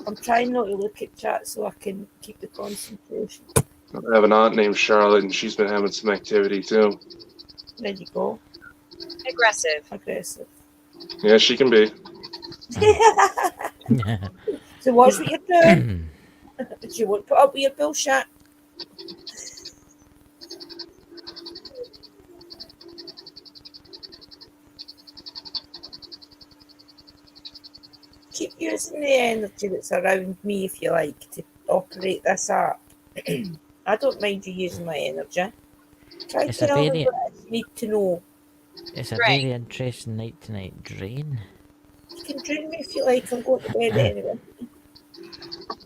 I'm trying not to look at chat so I can keep the concentration. I have an aunt named Charlotte, and she's been having some activity too. There you go. Aggressive. Aggressive. Yeah, she can be. So watch what you're doing. You won't put up with your bullshit. Keep using the energy that's around me if you like to operate this app. I don't mind you using my energy. Try It's to a tell me very- what I need to know. It's a Right. very interesting night tonight. Drain. You can drain me if you like. I'm going to bed anyway.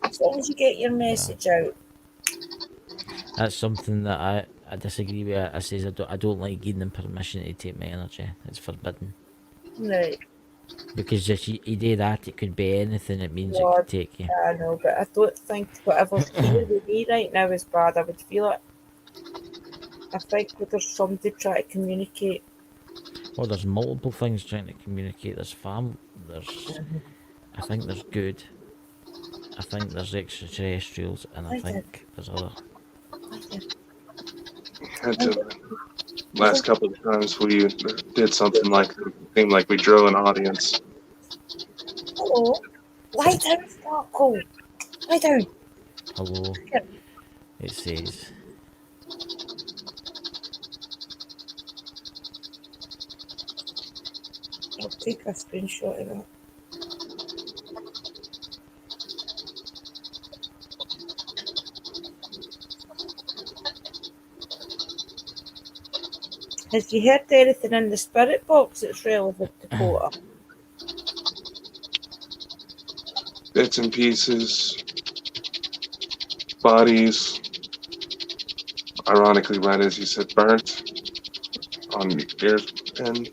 As long as you get your message out. That's something that I disagree with. I says I don't like giving them permission to take my energy. It's forbidden. Right. Because if you do that, it could be anything. It means it God. could take you. I know, but I don't think whatever's here with me right now is bad. I would feel it. I think that there's somebody trying to communicate. Well, there's multiple things trying to communicate. There's there's, I think there's good. I think there's extraterrestrials, and I I think there's other. Had to, last couple of times we did something like that, it seemed like we drew an audience. Hello. Lie down, Sparkle. Lie down. Hello. It says. I'll take a screenshot of that. Have you heard anything in the spirit box that's relevant to Dakota? Bits and pieces, bodies. Ironically, right as you said, burnt on your ears. And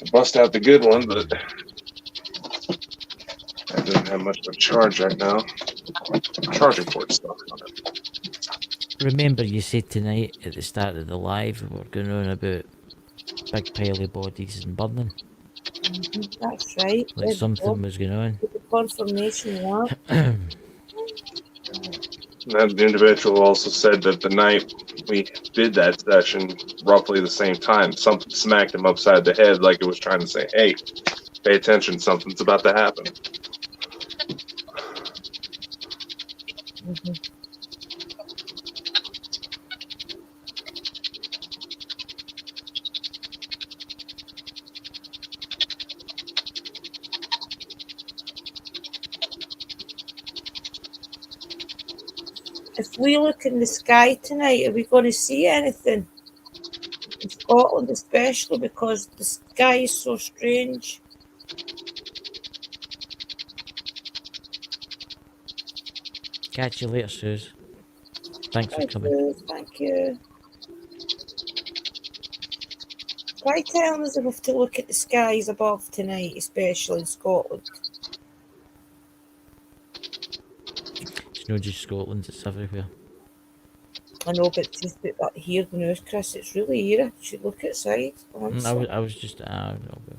I bust out the good one, but I didn't have much of a charge right now. Charging port stuck on it. Remember, you said tonight at the start of the live we were going on about big pile of bodies and burning. That's right. Like There you something go. was going on. With the confirmation of that. That individual also said that the night we did that session, roughly the same time, something smacked him upside the head like it was trying to say, hey, pay attention, something's about to happen. If we look in the sky tonight, are we going to see anything? In Scotland, especially because the sky is so strange. Catch you later, Suze. Thanks for Thank coming. you. Thank you. Try telling us if we have to look at the skies above tonight, especially in Scotland. It's not just Scotland, it's everywhere. I know, but just that here, the news, Chris, it's really eerie. You should look outside. I was just. No, but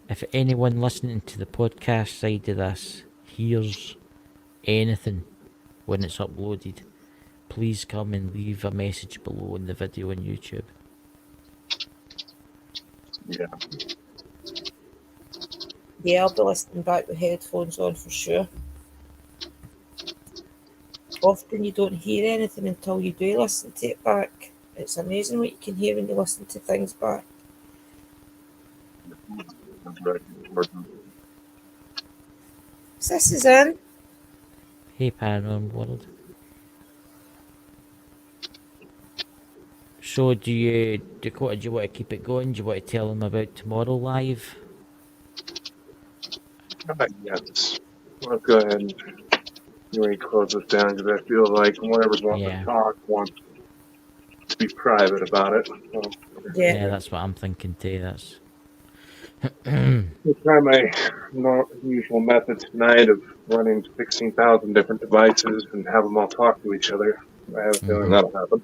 if anyone listening to the podcast side of this hears anything when it's uploaded, please come and leave a message below in the video on YouTube. Yeah. Yeah, I'll be listening back with headphones on for sure. Often you don't hear anything until you do listen to it back. It's amazing what you can hear when you listen to things back. Sis is in. Hey, Paranormal World. So, Dakota, do you want to keep it going? Do you want to tell them about tomorrow live? Yes. Let's go ahead and maybe close this down because I feel like whoever's wanting Yeah. to talk wants to be private about it. So, Yeah, that's what I'm thinking too. We'll try my usual method tonight of running 16,000 different devices and have them all talk to each other. I have a feeling that'll happen.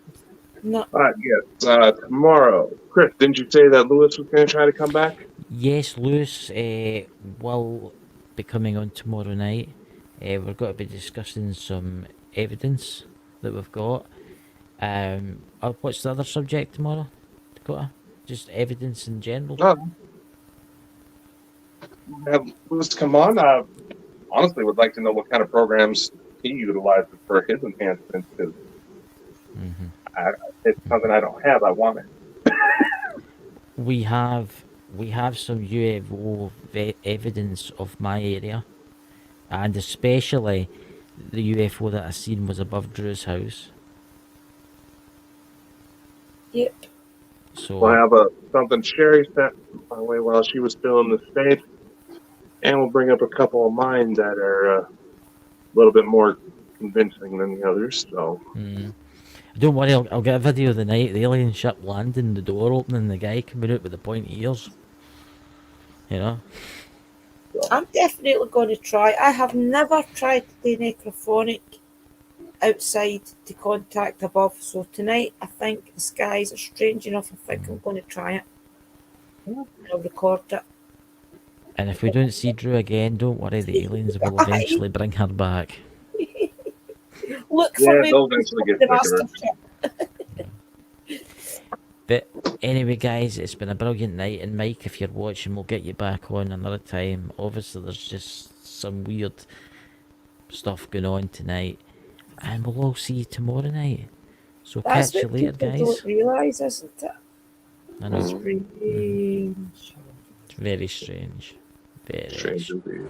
No, Yes, tomorrow. Chris, didn't you say that Lewis was going to try to come back? Yes, Lewis will be coming on tomorrow night. We're going to be discussing some evidence that we've got. What's the other subject tomorrow, Dakota? Just evidence in general. Have Lewis come on. Honestly, would like to know what kind of programs he utilizes for his enhancements. Because it's something I don't have. I want it. We have some UFO evidence of my area, and especially the UFO that I seen was above Drew's house. yep. So We'll have something Sherry sent my way while she was still in the States. And we'll bring up a couple of mine that are a little bit more convincing than the others. So, don't worry, I'll get a video of the night the alien ship landing, the door opening, the guy coming out with the pointy ears. You know? I'm definitely going to try. I have never tried to do necrophonic outside to contact above. So tonight, I think the skies are strange enough. I think I'm going to try it. I'll record it. And if we don't see Drew again, don't worry, the aliens will eventually bring her back. Look for me. they'll eventually get the sick of it. master. But anyway, guys, it's been a brilliant night. And Mike, if you're watching, we'll get you back on another time. Obviously, there's just some weird stuff going on tonight. And we'll all see you tomorrow night. So That's catch you what later, people guys. don't realise, isn't it? I know, Strange. it's very strange. Very Strange strange. indeed.